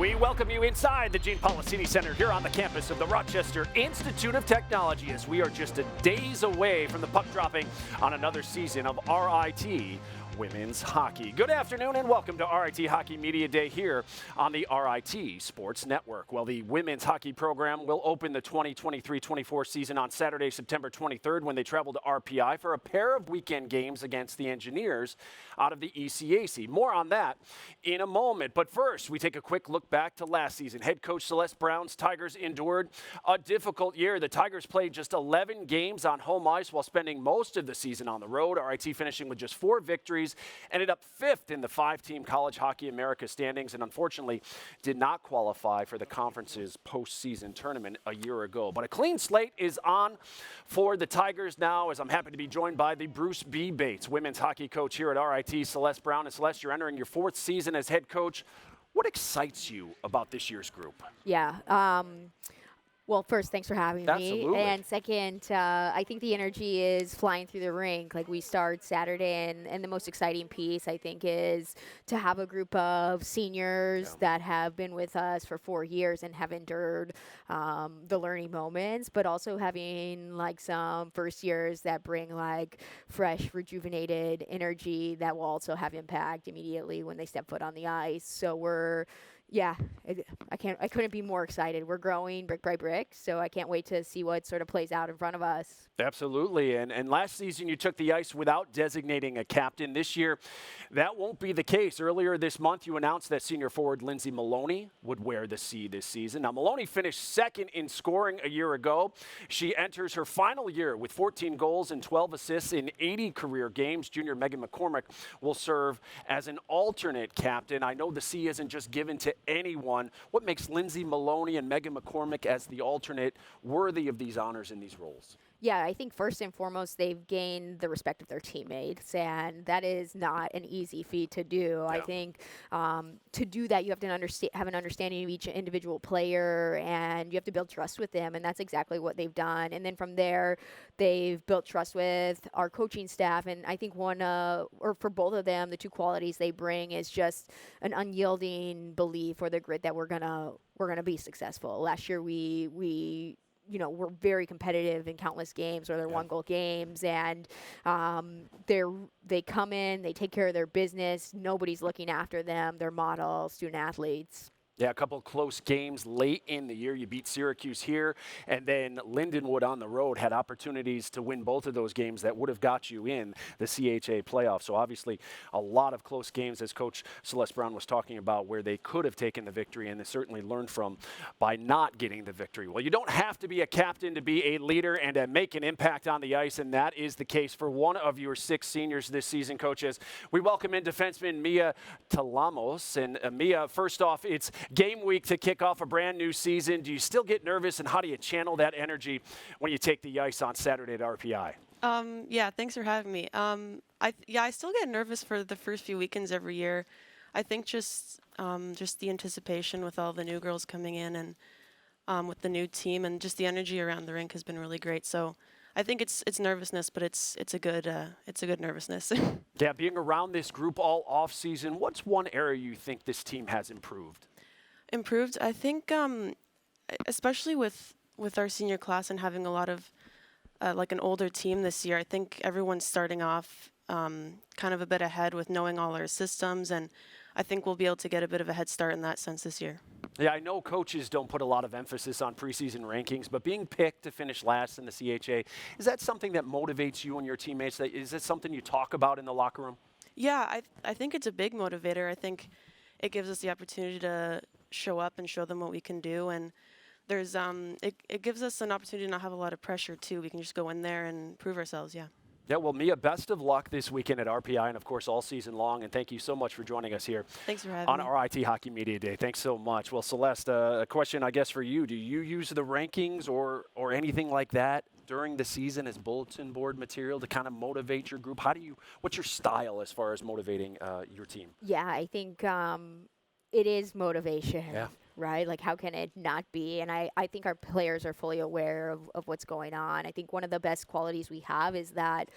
We welcome you inside the Gene Policini Center here on the campus of the Rochester Institute of Technology as we are just days away from the puck dropping on another season of RIT Women's Hockey. Good afternoon and welcome to RIT Hockey Media Day here on the RIT Sports Network. Well, the women's hockey program will open the 2023-24 season on Saturday, September 23rd when they travel to RPI for a pair of weekend games against the Engineers out of the ECAC. More on that in a moment. But first, we take a quick look back to last season. Head coach Celeste Brown's Tigers endured a difficult year. The Tigers played just 11 games on home ice while spending most of the season on the road. RIT finishing with just 4 victories, ended up 5th in the 5-team College Hockey America standings, and unfortunately did not qualify for the conference's postseason tournament a year ago. But a clean slate is on for the Tigers now, as I'm happy to be joined by the Bruce B. Bates women's hockey coach here at RIT, Celeste Brown. And Celeste, you're entering your 4th season as head coach. What excites you about this year's group? Yeah. Well, first, thanks for having Absolutely. me. And second, I think the energy is flying through the rink. Like, we start Saturday, and the most exciting piece, I think, is to have a group of seniors that have been with us for 4 years and have endured the learning moments, but also having, like, some first years that bring, like, fresh, rejuvenated energy that will also have impact immediately when they step foot on the ice. So I couldn't be more excited. We're growing brick by brick, so I can't wait to see what sort of plays out in front of us. Absolutely. And last season you took the ice without designating a captain. This year, that won't be the case. Earlier this month, you announced that senior forward Lindsay Maloney would wear the C this season. Now, Maloney finished 2nd in scoring a year ago. She enters her final year with 14 goals and 12 assists in 80 career games. Junior Megan McCormick will serve as an alternate captain. I know the C isn't just given to anyone. What makes Lindsay Maloney and Megan McCormick as the alternate worthy of these honors in these roles? Yeah, I think first and foremost, they've gained the respect of their teammates, and that is not an easy feat to do. Yeah. I think to do that, you have to have an understanding of each individual player, and you have to build trust with them, and that's exactly what they've done. And then from there, they've built trust with our coaching staff, and I think for both of them, the 2 qualities they bring is just an unyielding belief or the grit that we're gonna be successful. Last year, we're very competitive in countless games, or they're 1-goal games, and they come in, they take care of their business. Nobody's looking after them. They're model student athletes. Yeah, a couple of close games late in the year. You beat Syracuse here, and then Lindenwood on the road had opportunities to win both of those games that would have got you in the CHA playoffs. So obviously a lot of close games, as Coach Celeste Brown was talking about, where they could have taken the victory, and they certainly learned from by not getting the victory. Well, you don't have to be a captain to be a leader and to make an impact on the ice, and that is the case for one of your 6 seniors this season, coaches. We welcome in defenseman Mia Talamos. And Mia, first off, it's game week to kick off a brand new season. Do you still get nervous, and how do you channel that energy when you take the ice on Saturday at RPI? Yeah, thanks for having me. I still get nervous for the first few weekends every year. I think just the anticipation with all the new girls coming in, and with the new team, and just the energy around the rink has been really great. So I think it's nervousness, but it's a good nervousness. Yeah, being around this group all off season, what's one area you think this team has improved? I think, especially with our senior class and having a lot of like an older team this year, I think everyone's starting off kind of a bit ahead with knowing all our systems, and I think we'll be able to get a bit of a head start in that sense this year. Yeah, I know coaches don't put a lot of emphasis on preseason rankings, but being picked to finish last in the CHA, is that something that motivates you and your teammates? Is it something you talk about in the locker room? Yeah, I think it's a big motivator. I think it gives us the opportunity to show up and show them what we can do, and there's it gives us an opportunity to not have a lot of pressure too. We can just go in there and prove ourselves. Yeah. Yeah, well, Mia, best of luck this weekend at RPI and, of course, all season long. And thank you so much for joining us here. Thanks for having on me. RIT Hockey Media Day. Thanks so much. Well, Celeste, a question, I guess, for you. Do you use the rankings or anything like that during the season as bulletin board material to kind of motivate your group? What's your style as far as motivating your team? Yeah, I think it is motivation. Yeah. Right? Like, how can it not be? And I think our players are fully aware of what's going on. I think one of the best qualities we have is that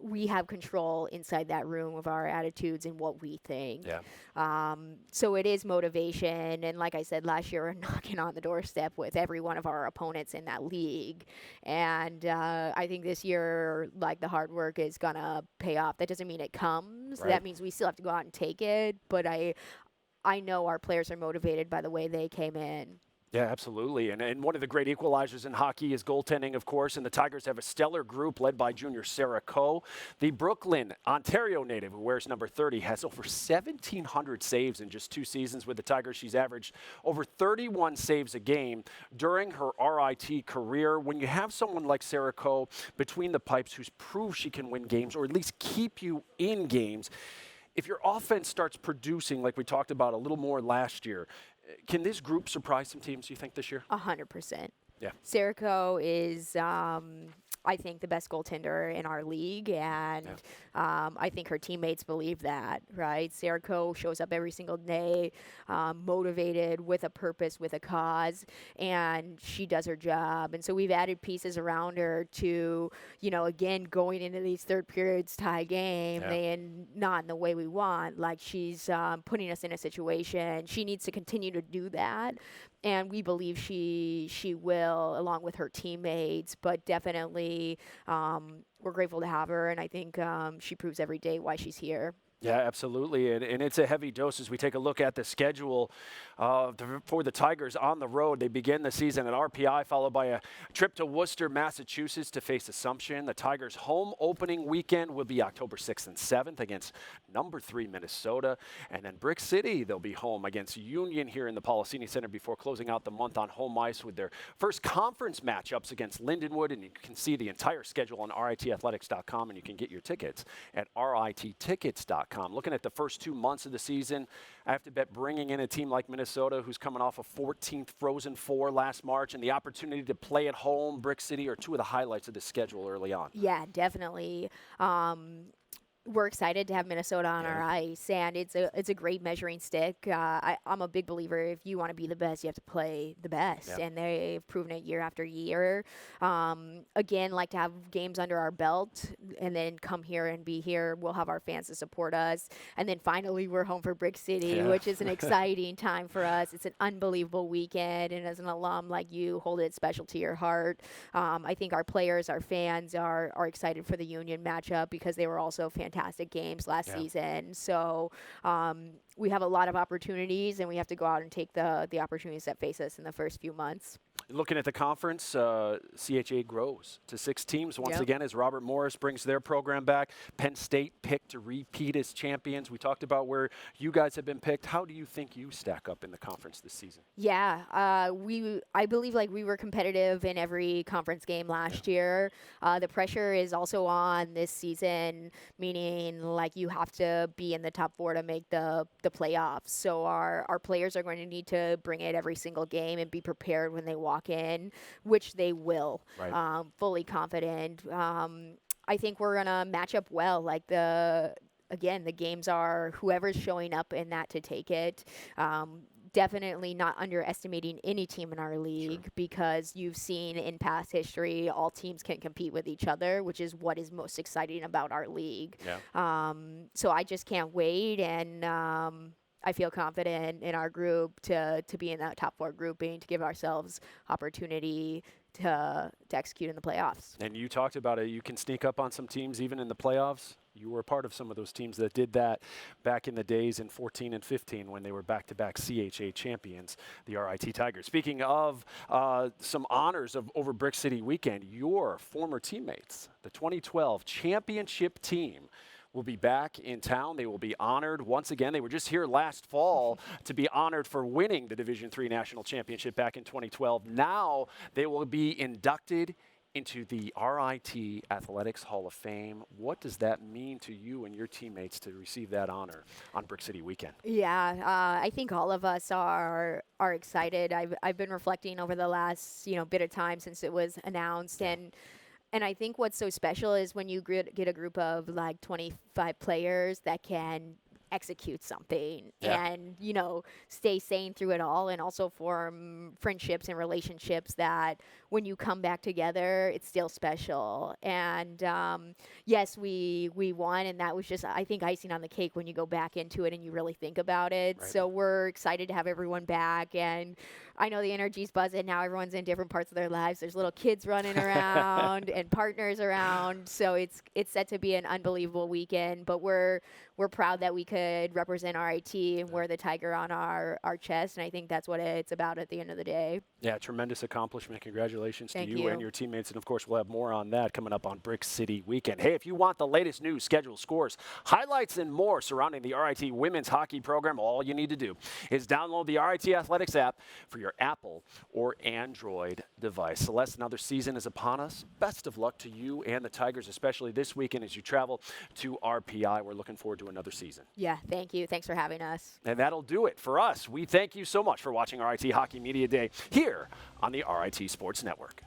we have control inside that room of our attitudes and what we think. Yeah. So it is motivation. And like I said, last year, we're knocking on the doorstep with every one of our opponents in that league. And I think this year, like, the hard work is going to pay off. That doesn't mean it comes. Right. That means we still have to go out and take it. But I know our players are motivated by the way they came in. Yeah, absolutely. And one of the great equalizers in hockey is goaltending, of course, and the Tigers have a stellar group led by junior Sarah Coe. The Brooklyn, Ontario native who wears number 30 has over 1,700 saves in just 2 seasons with the Tigers. She's averaged over 31 saves a game during her RIT career. When you have someone like Sarah Coe between the pipes who's proved she can win games or at least keep you in games, if your offense starts producing like we talked about a little more last year, can this group surprise some teams, you think, this year? 100%. Yeah. Sarah Coe is, I think, the best goaltender in our league, and I think her teammates believe that, right? Sarah Coe shows up every single day, motivated, with a purpose, with a cause, and she does her job. And so we've added pieces around her to, again, going into these third periods tie game, and not in the way we want. Like, she's putting us in a situation. She needs to continue to do that. And we believe she will, along with her teammates. But definitely, we're grateful to have her, and I think she proves every day why she's here. Yeah, absolutely. And it's a heavy dose as we take a look at the schedule for the Tigers on the road. They begin the season at RPI, followed by a trip to Worcester, Massachusetts to face Assumption. The Tigers' home opening weekend will be October 6th and 7th against number 3 Minnesota. And then Brick City, they'll be home against Union here in the Policini Center before closing out the month on home ice with their first conference matchups against Lindenwood. And you can see the entire schedule on RITathletics.com, and you can get your tickets at RITtickets.com. Looking at the first 2 months of the season, I have to bet bringing in a team like Minnesota, who's coming off a 14th Frozen Four last March, and the opportunity to play at home, Brick City, are two of the highlights of the schedule early on. Yeah, definitely. We're excited to have Minnesota on our ice, and it's a great measuring stick. I'm a big believer, if you want to be the best, you have to play the best, and they've proven it year after year. Again, like to have games under our belt and then come here and be here. We'll have our fans to support us, and then finally we're home for Brick City, which is an exciting time for us. It's an unbelievable weekend, and as an alum like you, hold it special to your heart. I think our players, our fans are excited for the Union matchup because they were also fantastic games last season. So we have a lot of opportunities, and we have to go out and take the opportunities that face us in the first few months. Looking at the conference, CHA grows to 6 teams once again as Robert Morris brings their program back. Penn State picked to repeat as champions. We talked about where you guys have been picked. How do you think you stack up in the conference this season? Yeah, I believe like we were competitive in every conference game last year. The pressure is also on this season, meaning like you have to be in the top 4 to make the playoffs. So our players are going to need to bring it every single game and be prepared when they walk in, which they will. Right. Fully confident. I think we're gonna match up well. Like the games are whoever's showing up in that to take it. Definitely not underestimating any team in our league because you've seen in past history all teams can compete with each other, which is what is most exciting about our league. So I just can't wait, and I feel confident in our group to be in that top 4 grouping, to give ourselves opportunity to execute in the playoffs. And you talked about it. You can sneak up on some teams even in the playoffs. You were a part of some of those teams that did that back in the days in 14 and 15 when they were back-to-back CHA champions, the RIT Tigers. Speaking of some honors over Brick City weekend, your former teammates, the 2012 championship team, will be back in town. They will be honored once again. They were just here last fall to be honored for winning the Division III National Championship back in 2012. Now they will be inducted into the RIT Athletics Hall of Fame. What does that mean to you and your teammates to receive that honor on Brick City weekend? Yeah, I think all of us are excited. I've been reflecting over the last bit of time since it was announced, and I think what's so special is when you get a group of like 25 players that can execute something Yeah. and, you know, stay sane through it all, and also form friendships and relationships that when you come back together, it's still special. And yes, we won, and that was just, I think, icing on the cake when you go back into it and you really think about it. Right. So we're excited to have everyone back, and I know the energy's buzzing now. Everyone's in different parts of their lives. There's little kids running around and partners around. So it's set to be an unbelievable weekend. But we're proud that we could represent RIT and wear the tiger on our chest. And I think that's what it's about at the end of the day. Yeah, tremendous accomplishment. Congratulations Thank to you and you. your teammates. And, of course, we'll have more on that coming up on Brick City Weekend. Hey, if you want the latest news, schedule, scores, highlights, and more surrounding the RIT women's hockey program, all you need to do is download the RIT Athletics app for your Apple or Android device. Celeste, another season is upon us. Best of luck to you and the Tigers, especially this weekend as you travel to RPI. We're looking forward to another season. Yeah, thank you. Thanks for having us. And that'll do it for us. We thank you so much for watching RIT Hockey Media Day here on the RIT Sports Network.